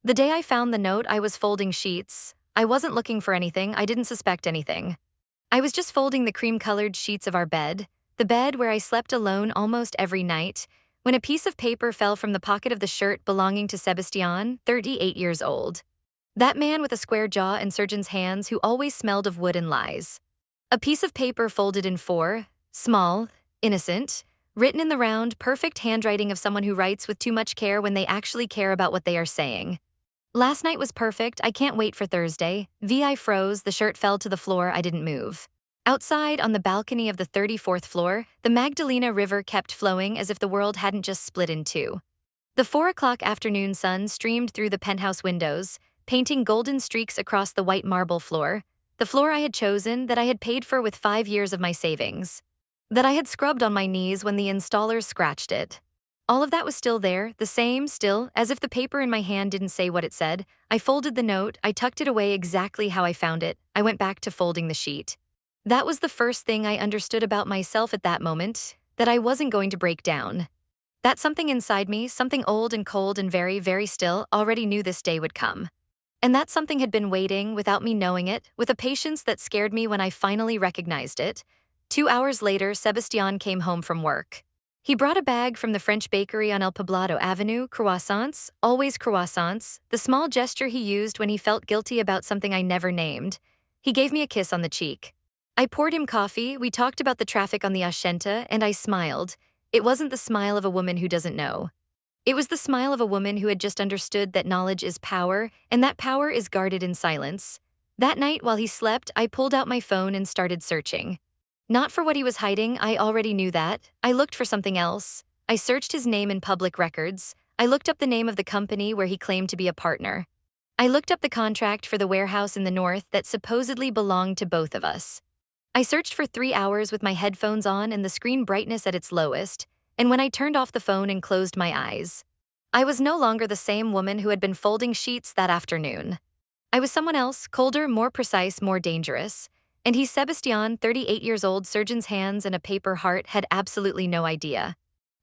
The day I found the note, I was folding sheets. I wasn't looking for anything, I didn't suspect anything. I was just folding the cream-colored sheets of our bed, the bed where I slept alone almost every night, when a piece of paper fell from the pocket of the shirt belonging to Sebastian, 38 years old. That man with a square jaw and surgeon's hands who always smelled of wood and lies. A piece of paper folded in four, small, innocent, written in the round, perfect handwriting of someone who writes with too much care when they actually care about what they are saying. Last night was perfect, I can't wait for Thursday. I froze, the shirt fell to the floor, I didn't move. Outside, on the balcony of the 34th floor, the Magdalena River kept flowing as if the world hadn't just split in two. The 4 o'clock afternoon sun streamed through the penthouse windows, painting golden streaks across the white marble floor, the floor I had chosen, that I had paid for with 5 years of my savings, that I had scrubbed on my knees when the installers scratched it. All of that was still there, the same, still, as if the paper in my hand didn't say what it said. I folded the note, I tucked it away exactly how I found it, I went back to folding the sheet. That was the first thing I understood about myself at that moment, that I wasn't going to break down. That something inside me, something old and cold and very, very still, already knew this day would come. And that something had been waiting, without me knowing it, with a patience that scared me when I finally recognized it. 2 hours later, Sebastian came home from work. He brought a bag from the French bakery on El Poblado Avenue, croissants, always croissants, the small gesture he used when he felt guilty about something I never named. He gave me a kiss on the cheek. I poured him coffee, we talked about the traffic on the Hacienda, and I smiled. It wasn't the smile of a woman who doesn't know. It was the smile of a woman who had just understood that knowledge is power, and that power is guarded in silence. That night, while he slept, I pulled out my phone and started searching. Not for what he was hiding, I already knew that. I looked for something else. I searched his name in public records. I looked up the name of the company where he claimed to be a partner. I looked up the contract for the warehouse in the north that supposedly belonged to both of us. I searched for 3 hours with my headphones on and the screen brightness at its lowest, and when I turned off the phone and closed my eyes, I was no longer the same woman who had been folding sheets that afternoon. I was someone else, colder, more precise, more dangerous. And he, Sebastian, 38 years old, surgeon's hands and a paper heart, had absolutely no idea.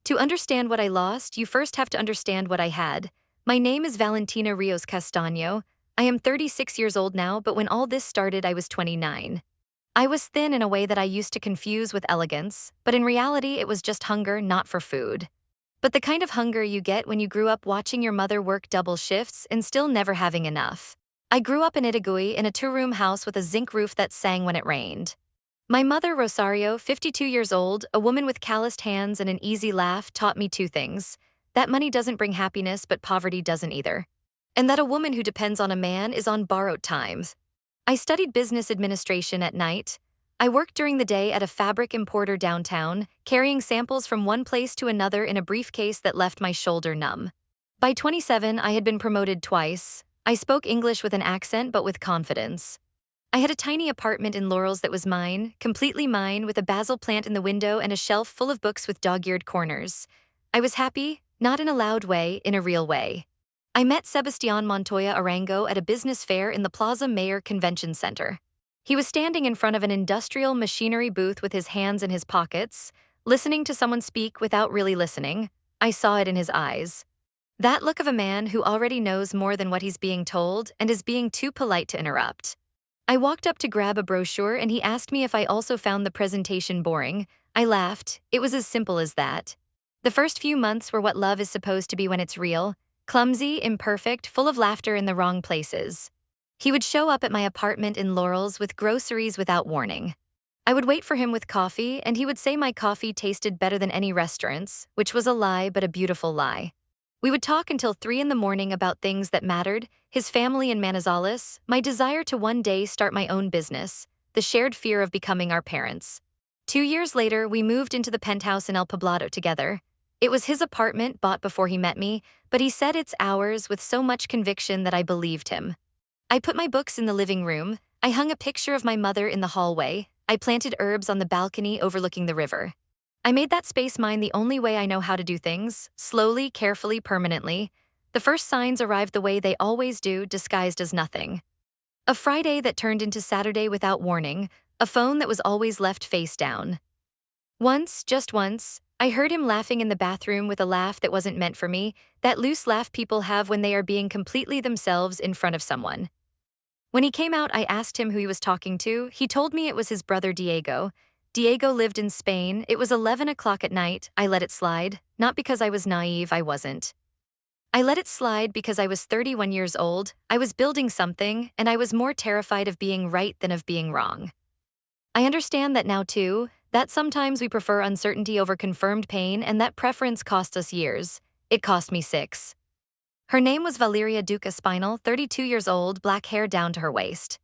To understand what I lost, you first have to understand what I had. My name is Valentina Rios Castaño. I am 36 years old now, but when all this started, I was 29. I was thin in a way that I used to confuse with elegance, but in reality it was just hunger, not for food. But the kind of hunger you get when you grew up watching your mother work double shifts and still never having enough. I grew up in Itagüí in a two-room house with a zinc roof that sang when it rained. My mother, Rosario, 52 years old, a woman with calloused hands and an easy laugh, taught me two things: that money doesn't bring happiness, but poverty doesn't either. And that a woman who depends on a man is on borrowed time. I studied business administration at night. I worked during the day at a fabric importer downtown, carrying samples from one place to another in a briefcase that left my shoulder numb. By 27, I had been promoted twice. I spoke English with an accent but with confidence. I had a tiny apartment in Laurels that was mine, completely mine, with a basil plant in the window and a shelf full of books with dog-eared corners. I was happy, not in a loud way, in a real way. I met Sebastian Montoya Arango at a business fair in the Plaza Mayor Convention Center. He was standing in front of an industrial machinery booth with his hands in his pockets, listening to someone speak without really listening. I saw it in his eyes. That look of a man who already knows more than what he's being told and is being too polite to interrupt. I walked up to grab a brochure and he asked me if I also found the presentation boring. I laughed. It was as simple as that. The first few months were what love is supposed to be when it's real: clumsy, imperfect, full of laughter in the wrong places. He would show up at my apartment in Laurels with groceries without warning. I would wait for him with coffee, and he would say my coffee tasted better than any restaurant's, which was a lie, but a beautiful lie. We would talk until 3 in the morning about things that mattered: his family in Manizales, my desire to one day start my own business, the shared fear of becoming our parents. 2 years later, we moved into the penthouse in El Poblado together. It was his apartment, bought before he met me, but he said it's ours with so much conviction that I believed him. I put my books in the living room. I hung a picture of my mother in the hallway. I planted herbs on the balcony overlooking the river. I made that space mine the only way I know how to do things: slowly, carefully, permanently. The first signs arrived the way they always do, disguised as nothing. A Friday that turned into Saturday without warning, a phone that was always left face down. Once, just once, I heard him laughing in the bathroom with a laugh that wasn't meant for me, that loose laugh people have when they are being completely themselves in front of someone. When he came out, I asked him who he was talking to. He told me it was his brother Diego. Diego lived in Spain. It was 11 o'clock at night. I let it slide, not because I was naive, I wasn't. I let it slide because I was 31 years old, I was building something, and I was more terrified of being right than of being wrong. I understand that now too, that sometimes we prefer uncertainty over confirmed pain, and that preference cost us years. It cost me 6. Her name was Valeria Duque Espinal, 32 years old, black hair down to her waist.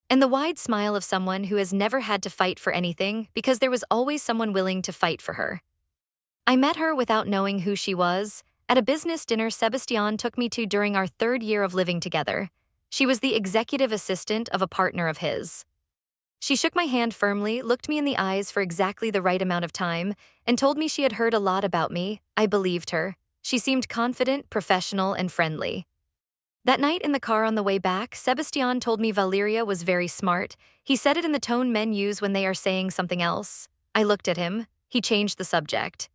And the wide smile of someone who has never had to fight for anything because there was always someone willing to fight for her. I met her without knowing who she was. At a business dinner Sebastian took me to during our 3rd year of living together. She was the executive assistant of a partner of his. She shook my hand firmly, looked me in the eyes for exactly the right amount of time, and told me she had heard a lot about me. I believed her. She seemed confident, professional, and friendly. That night in the car on the way back, Sebastian told me Valeria was very smart. He said it in the tone men use when they are saying something else. I looked at him. He changed the subject.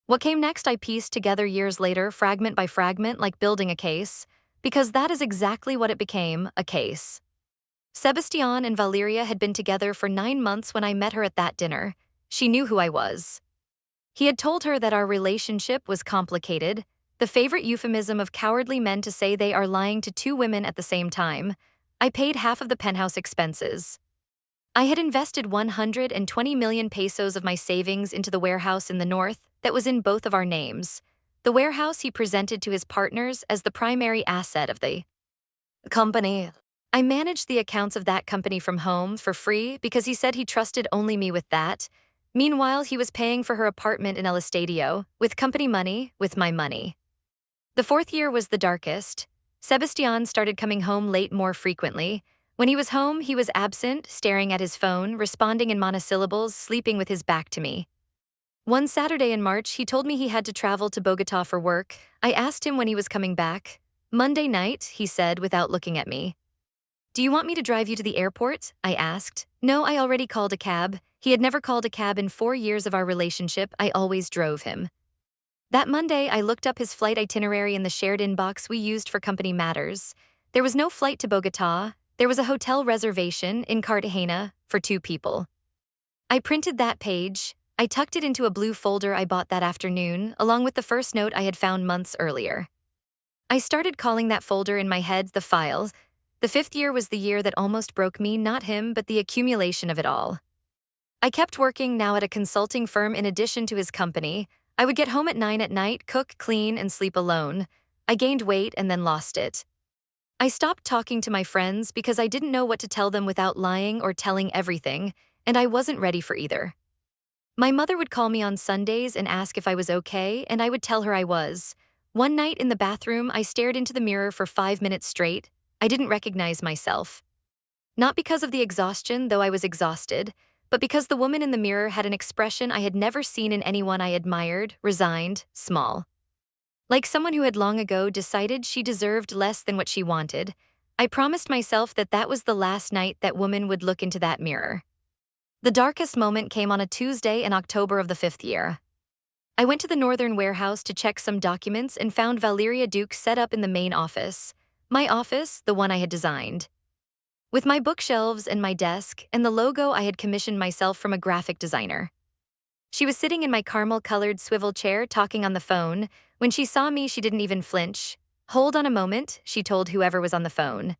What came next I pieced together years later, fragment by fragment, like building a case, because that is exactly what it became, a case. Sebastian and Valeria had been together for 9 months when I met her at that dinner. She knew who I was. He had told her that our relationship was complicated, the favorite euphemism of cowardly men to say they are lying to 2 women at the same time. I paid half of the penthouse expenses. I had invested 120 million pesos of my savings into the warehouse in the north that was in both of our names. The warehouse he presented to his partners as the primary asset of the company. I managed the accounts of that company from home for free because he said he trusted only me with that. Meanwhile, he was paying for her apartment in El Estadio, with company money, with my money. The 4th year was the darkest. Sebastian started coming home late more frequently. When he was home, he was absent, staring at his phone, responding in monosyllables, sleeping with his back to me. One Saturday in March, he told me he had to travel to Bogota for work. I asked him when he was coming back. Monday night, he said without looking at me. Do you want me to drive you to the airport? I asked. No, I already called a cab. He had never called a cab in 4 years of our relationship. I always drove him. That Monday, I looked up his flight itinerary in the shared inbox we used for company matters. There was no flight to Bogota. There was a hotel reservation in Cartagena for 2 people. I printed that page. I tucked it into a blue folder I bought that afternoon, along with the first note I had found months earlier. I started calling that folder in my head the file. The 5th year was the year that almost broke me, not him, but the accumulation of it all. I kept working now at a consulting firm in addition to his company. I would get home at 9 at night, cook, clean, and sleep alone. I gained weight and then lost it. I stopped talking to my friends because I didn't know what to tell them without lying or telling everything, and I wasn't ready for either. My mother would call me on Sundays and ask if I was okay, and I would tell her I was. One night in the bathroom, I stared into the mirror for 5 minutes straight. I didn't recognize myself. Not because of the exhaustion, though I was exhausted, but because the woman in the mirror had an expression I had never seen in anyone I admired, resigned, small. Like someone who had long ago decided she deserved less than what she wanted. I promised myself that that was the last night that woman would look into that mirror. The darkest moment came on a Tuesday in October of the 5th year. I went to the northern warehouse to check some documents and found Valeria Duque set up in the main office. My office, the one I had designed. With my bookshelves and my desk and the logo I had commissioned myself from a graphic designer. She was sitting in my caramel-colored swivel chair talking on the phone. When she saw me, she didn't even flinch. Hold on a moment, she told whoever was on the phone.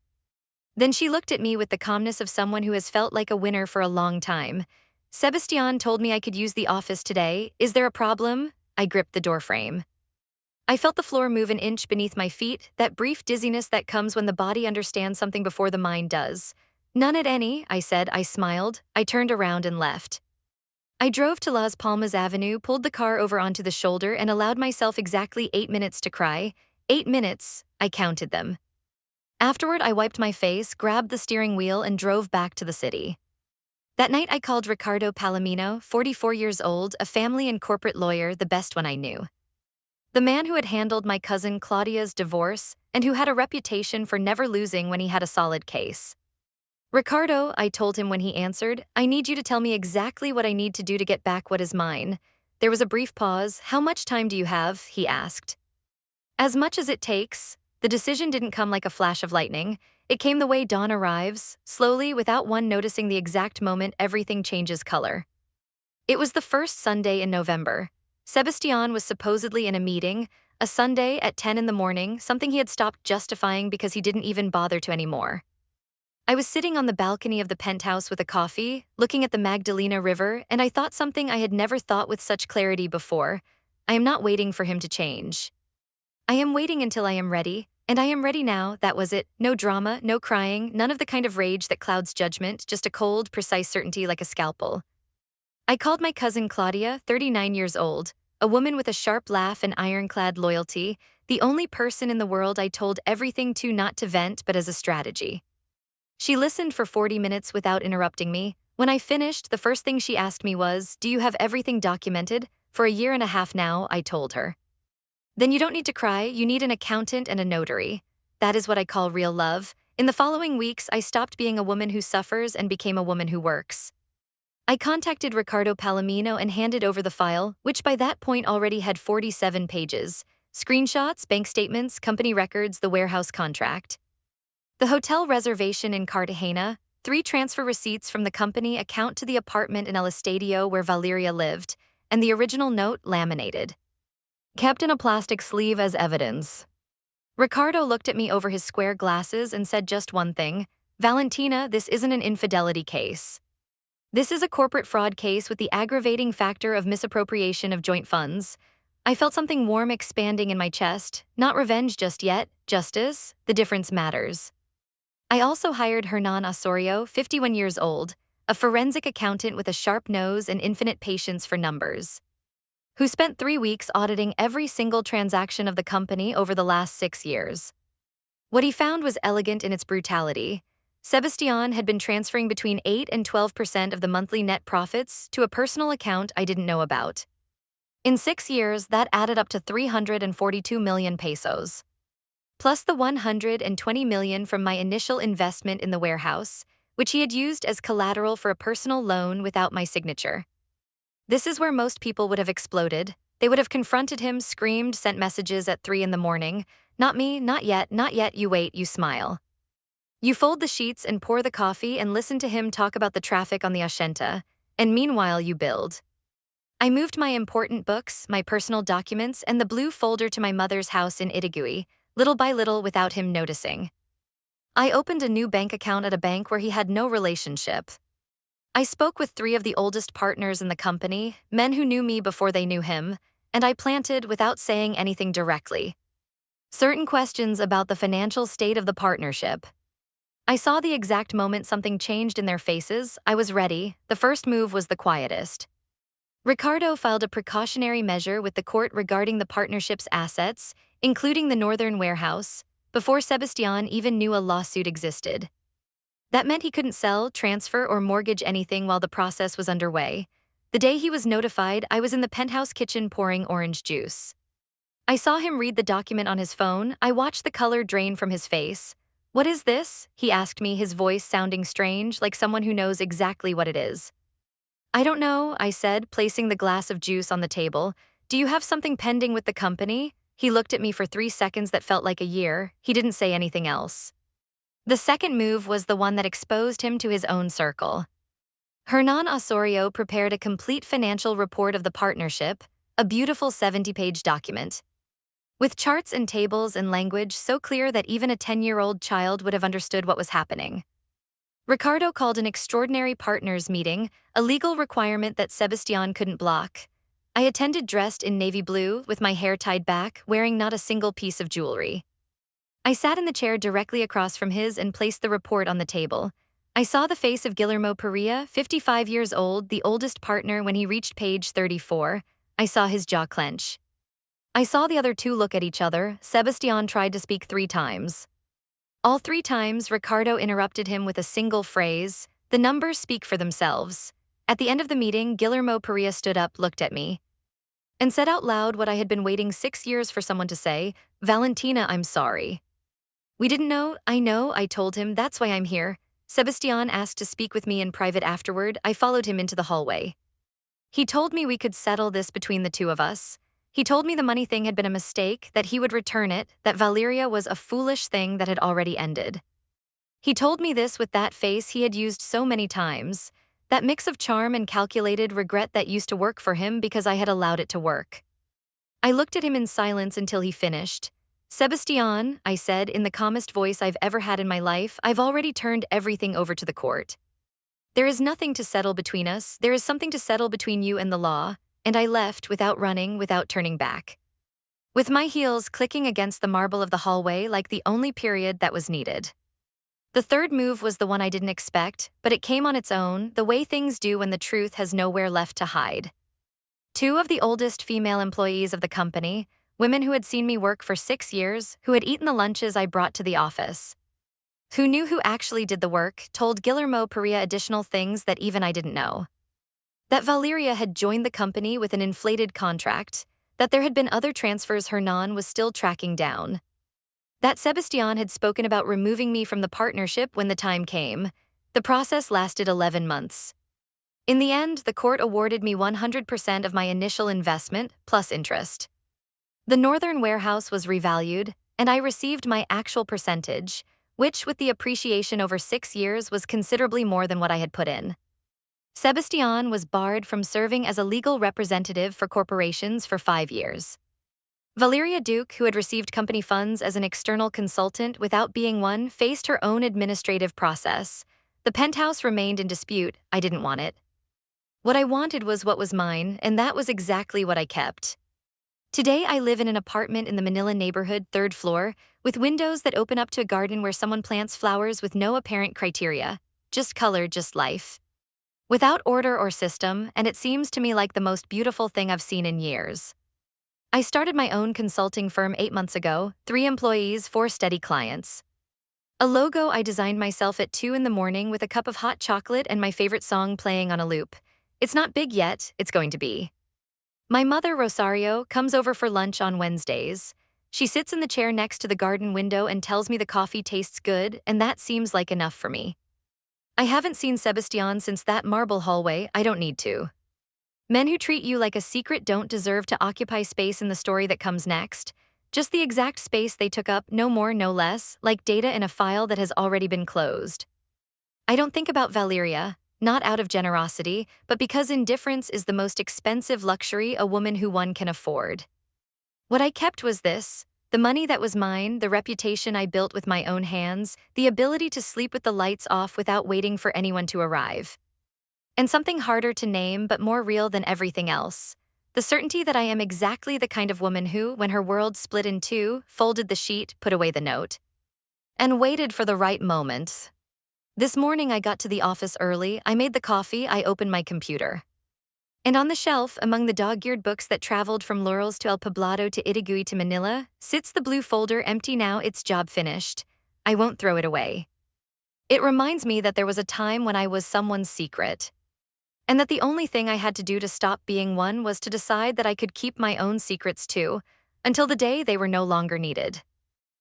Then she looked at me with the calmness of someone who has felt like a winner for a long time. Sebastian told me I could use the office today. Is there a problem? I gripped the doorframe. I felt the floor move an inch beneath my feet, that brief dizziness that comes when the body understands something before the mind does. None at any, I said. I smiled. I turned around and left. I drove to Las Palmas Avenue, pulled the car over onto the shoulder, and allowed myself exactly 8 minutes to cry. 8 minutes, I counted them. Afterward, I wiped my face, grabbed the steering wheel, and drove back to the city. That night, I called Ricardo Palomino, 44 years old, a family and corporate lawyer, the best one I knew. The man who had handled my cousin Claudia's divorce and who had a reputation for never losing when he had a solid case. Ricardo, I told him when he answered, I need you to tell me exactly what I need to do to get back what is mine. There was a brief pause. How much time do you have? He asked. As much as it takes. The decision didn't come like a flash of lightning. It came the way dawn arrives, slowly, without one noticing the exact moment everything changes color. It was the first Sunday in November. Sebastian was supposedly in a meeting, a Sunday at 10 in the morning, something he had stopped justifying because he didn't even bother to anymore. I was sitting on the balcony of the penthouse with a coffee, looking at the Magdalena River, and I thought something I had never thought with such clarity before. I am not waiting for him to change. I am waiting until I am ready, and I am ready now. That was it. No drama, no crying, none of the kind of rage that clouds judgment, just a cold, precise certainty like a scalpel. I called my cousin Claudia, 39 years old, a woman with a sharp laugh and ironclad loyalty, the only person in the world I told everything to, not to vent but as a strategy. She listened for 40 minutes without interrupting me. When I finished, the first thing she asked me was, "Do you have everything documented?" "For a year and a half now," I told her. "Then you don't need to cry, you need an accountant and a notary." That is what I call real love. In the following weeks, I stopped being a woman who suffers and became a woman who works. I contacted Ricardo Palomino and handed over the file, which by that point already had 47 pages. Screenshots, bank statements, company records, the warehouse contract. The hotel reservation in Cartagena, 3 transfer receipts from the company account to the apartment in El Estadio where Valeria lived, and the original note laminated, kept in a plastic sleeve as evidence. Ricardo looked at me over his square glasses and said just one thing: "Valentina, this isn't an infidelity case. This is a corporate fraud case with the aggravating factor of misappropriation of joint funds." I felt something warm expanding in my chest. Not revenge just yet, justice. The difference matters. I also hired Hernan Osorio, 51 years old, a forensic accountant with a sharp nose and infinite patience for numbers, who spent 3 weeks auditing every single transaction of the company over the last 6 years. What he found was elegant in its brutality. Sebastian had been transferring between 8 and 12% of the monthly net profits to a personal account I didn't know about. In 6 years, that added up to 342 million pesos. Plus the 120 million from my initial investment in the warehouse, which he had used as collateral for a personal loan without my signature. This is where most people would have exploded. They would have confronted him, screamed, sent messages at 3 in the morning. Not me, not yet, not yet. You wait, you smile. You fold the sheets and pour the coffee and listen to him talk about the traffic on the Ashenta, and meanwhile you build. I moved my important books, my personal documents, and the blue folder to my mother's house in Itigui, little by little without him noticing. I opened a new bank account at a bank where he had no relationship. I spoke with 3 of the oldest partners in the company, men who knew me before they knew him, and I planted, without saying anything directly, certain questions about the financial state of the partnership. I saw the exact moment something changed in their faces. I was ready. The first move was the quietest. Ricardo filed a precautionary measure with the court regarding the partnership's assets, including the northern warehouse, before Sebastian even knew a lawsuit existed. That meant he couldn't sell, transfer, or mortgage anything while the process was underway. The day he was notified, I was in the penthouse kitchen pouring orange juice. I saw him read the document on his phone. I watched the color drain from his face. "What is this?" he asked me, his voice sounding strange, like someone who knows exactly what it is. "I don't know," I said, placing the glass of juice on the table. "Do you have something pending with the company?" He looked at me for 3 seconds that felt like a year. He didn't say anything else. The second move was the one that exposed him to his own circle. Hernan Osorio prepared a complete financial report of the partnership, a beautiful 70-page document, with charts and tables and language so clear that even a 10-year-old child would have understood what was happening. Ricardo called an extraordinary partners meeting, a legal requirement that Sebastian couldn't block. I attended dressed in navy blue, with my hair tied back, wearing not a single piece of jewelry. I sat in the chair directly across from his and placed the report on the table. I saw the face of Guillermo Perea, 55 years old, the oldest partner. When he reached page 34, I saw his jaw clench. I saw the other 2 look at each other. Sebastian tried to speak 3 times. All 3 times, Ricardo interrupted him with a single phrase: "The numbers speak for themselves." At the end of the meeting, Guillermo Perea stood up, looked at me, and said out loud what I had been waiting 6 years for someone to say: "Valentina, I'm sorry. We didn't know." "I know," I told him. "That's why I'm here." Sebastian asked to speak with me in private afterward. I followed him into the hallway. He told me we could settle this between the two of us. He told me the money thing had been a mistake, that he would return it, that Valeria was a foolish thing that had already ended. He told me this with that face he had used so many times, that mix of charm and calculated regret that used to work for him because I had allowed it to work. I looked at him in silence until he finished. Sebastian, I said in the calmest voice I've ever had in my life, I've already turned everything over to the court. There is nothing to settle between us, there is something to settle between you and the law, and I left without running, without turning back. With my heels clicking against the marble of the hallway like the only period that was needed. The third move was the one I didn't expect, but it came on its own, the way things do when the truth has nowhere left to hide. Two of the oldest female employees of the company, women who had seen me work for 6 years, who had eaten the lunches I brought to the office, who knew who actually did the work, told Guillermo Perea additional things that even I didn't know. That Valeria had joined the company with an inflated contract, that there had been other transfers Hernan was still tracking down, that Sebastian had spoken about removing me from the partnership when the time came. The process lasted 11 months. In the end, the court awarded me 100% of my initial investment, plus interest. The northern warehouse was revalued, and I received my actual percentage, which, with the appreciation over 6 years, was considerably more than what I had put in. Sebastian was barred from serving as a legal representative for corporations for 5 years. Valeria Duke, who had received company funds as an external consultant without being one, faced her own administrative process. The penthouse remained in dispute. I didn't want it. What I wanted was what was mine, and that was exactly what I kept. Today I live in an apartment in the Manila neighborhood, 3rd floor, with windows that open up to a garden where someone plants flowers with no apparent criteria, just color, just life. Without order or system, and it seems to me like the most beautiful thing I've seen in years. I started my own consulting firm 8 months ago, 3 employees, 4 steady clients. A logo I designed myself at 2 in the morning with a cup of hot chocolate and my favorite song playing on a loop. It's not big yet, it's going to be. My mother, Rosario, comes over for lunch on Wednesdays. She sits in the chair next to the garden window and tells me the coffee tastes good, and that seems like enough for me. I haven't seen Sebastian since that marble hallway, I don't need to. Men who treat you like a secret don't deserve to occupy space in the story that comes next. Just the exact space they took up, no more, no less, like data in a file that has already been closed. I don't think about Valeria, not out of generosity, but because indifference is the most expensive luxury a woman who one can afford. What I kept was this: the money that was mine, the reputation I built with my own hands, the ability to sleep with the lights off without waiting for anyone to arrive. And something harder to name but more real than everything else: the certainty that I am exactly the kind of woman who, when her world split in two, folded the sheet, put away the note, and waited for the right moment. This morning I got to the office early, I made the coffee, I opened my computer. And on the shelf, among the dog-eared books that traveled from Laurels to El Poblado to Itigui to Manila, sits the blue folder empty now, its job finished. I won't throw it away. It reminds me that there was a time when I was someone's secret, and that the only thing I had to do to stop being one was to decide that I could keep my own secrets too, until the day they were no longer needed.